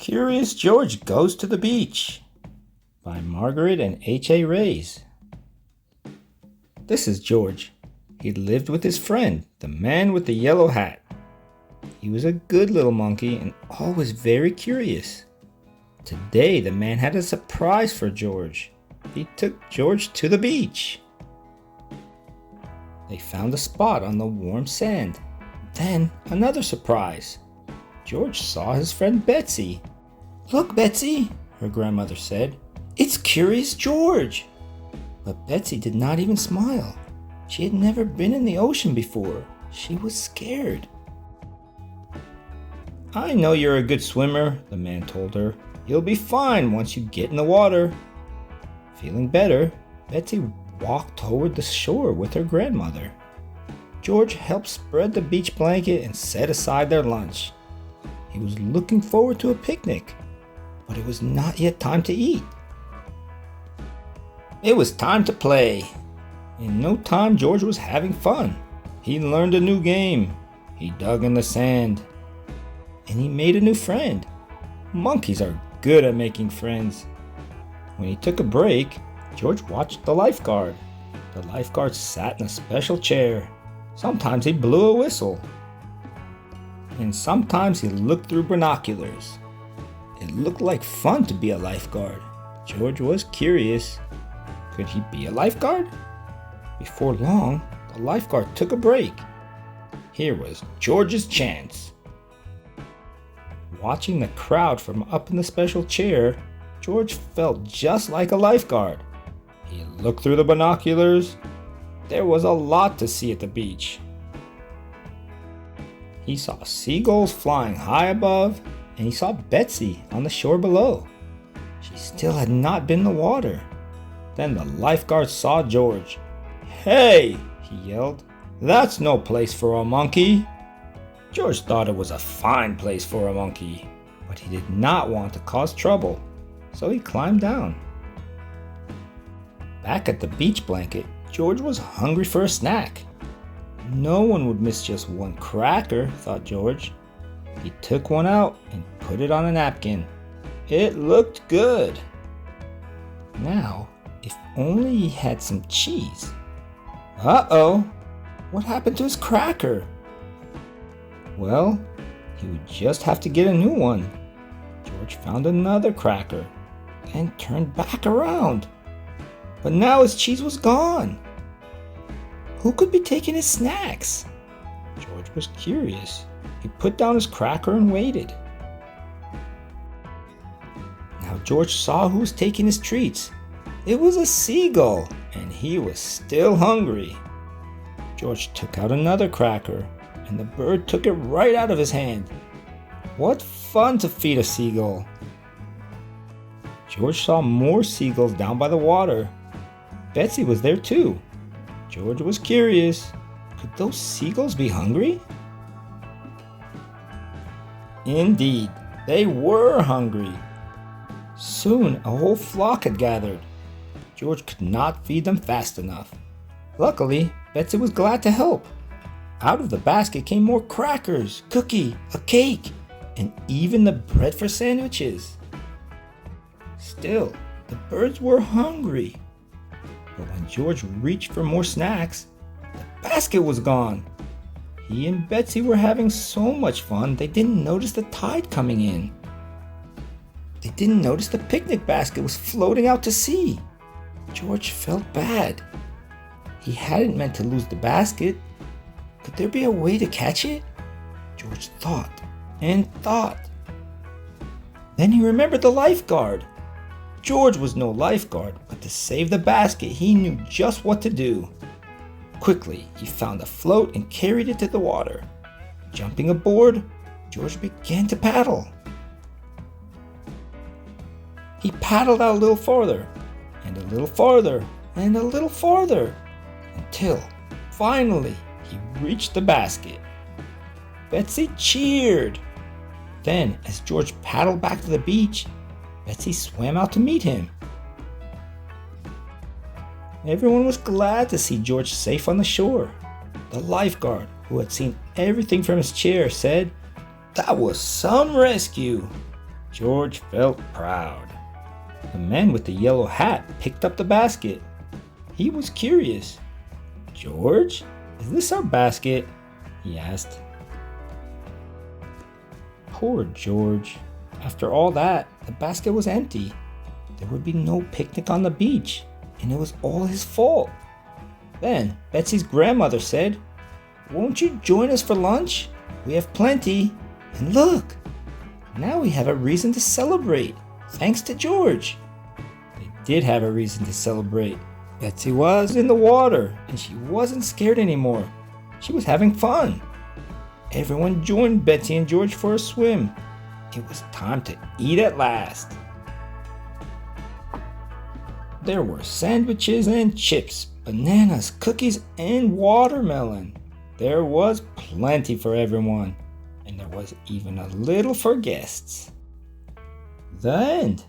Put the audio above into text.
Curious George Goes to the Beach by Margaret and H.A. Rays. This is George. He lived with his friend, the man with the yellow hat. He was a good little monkey and always very curious. Today the man had a surprise for George. He took George to the beach. They found a spot on the warm sand. Then another surprise. George saw his friend Betsy. "Look, Betsy," her grandmother said. "It's Curious George." But Betsy did not even smile. She had never been in the ocean before. She was scared. "I know you're a good swimmer," the man told her. "You'll be fine once you get in the water." Feeling better, Betsy walked toward the shore with her grandmother. George helped spread the beach blanket and set aside their lunch. He was looking forward to a picnic, but it was not yet time to eat. It was time to play. In no time, George was having fun. He learned a new game. He dug in the sand. And he made a new friend. Monkeys are good at making friends. When he took a break, George watched the lifeguard. The lifeguard sat in a special chair. Sometimes he blew a whistle. And sometimes he looked through binoculars. It looked like fun to be a lifeguard. George was curious. Could he be a lifeguard? Before long, the lifeguard took a break. Here was George's chance. Watching the crowd from up in the special chair, George felt just like a lifeguard. He looked through the binoculars. There was a lot to see at the beach. He saw seagulls flying high above, and he saw Betsy on the shore below. She still had not been in the water. Then the lifeguard saw George. "Hey!" he yelled. "That's no place for a monkey." George thought it was a fine place for a monkey, but he did not want to cause trouble, so he climbed down. Back at the beach blanket, George was hungry for a snack. No one would miss just one cracker, thought George. He took one out and put it on a napkin. It looked good. Now, if only he had some cheese. Uh-oh, what happened to his cracker? Well, he would just have to get a new one. George found another cracker and turned back around. But now his cheese was gone. Who could be taking his snacks? George was curious. He put down his cracker and waited. Now George saw who was taking his treats. It was a seagull, and he was still hungry. George took out another cracker, and the bird took it right out of his hand. What fun to feed a seagull! George saw more seagulls down by the water. Betsy was there too. George was curious. Could those seagulls be hungry? Indeed, they were hungry. Soon a whole flock had gathered. George could not feed them fast enough. Luckily, Betsy was glad to help. Out of the basket came more crackers, cookie, a cake, and even the bread for sandwiches. Still, the birds were hungry. But when George reached for more snacks, the basket was gone. He and Betsy were having so much fun they didn't notice the tide coming in. They didn't notice the picnic basket was floating out to sea. George felt bad. He hadn't meant to lose the basket. Could there be a way to catch it? George thought and thought. Then he remembered the lifeguard. George was no lifeguard, but to save the basket, he knew just what to do. Quickly, he found a float and carried it to the water. Jumping aboard, George began to paddle. He paddled out a little farther, and a little farther, and a little farther, until, finally, he reached the basket. Betsy cheered. Then, as George paddled back to the beach, Betsy swam out to meet him. Everyone was glad to see George safe on the shore. The lifeguard, who had seen everything from his chair, said, "That was some rescue." George felt proud. The man with the yellow hat picked up the basket. He was curious. "George, is this our basket?" he asked. Poor George. After all that, the basket was empty. There would be no picnic on the beach, and it was all his fault. Then Betsy's grandmother said, "Won't you join us for lunch? We have plenty. And look, now we have a reason to celebrate, thanks to George." They did have a reason to celebrate. Betsy was in the water, and she wasn't scared anymore. She was having fun. Everyone joined Betsy and George for a swim. It was time to eat at last. There were sandwiches and chips, bananas, cookies, and watermelon. There was plenty for everyone, and there was even a little for guests. The end.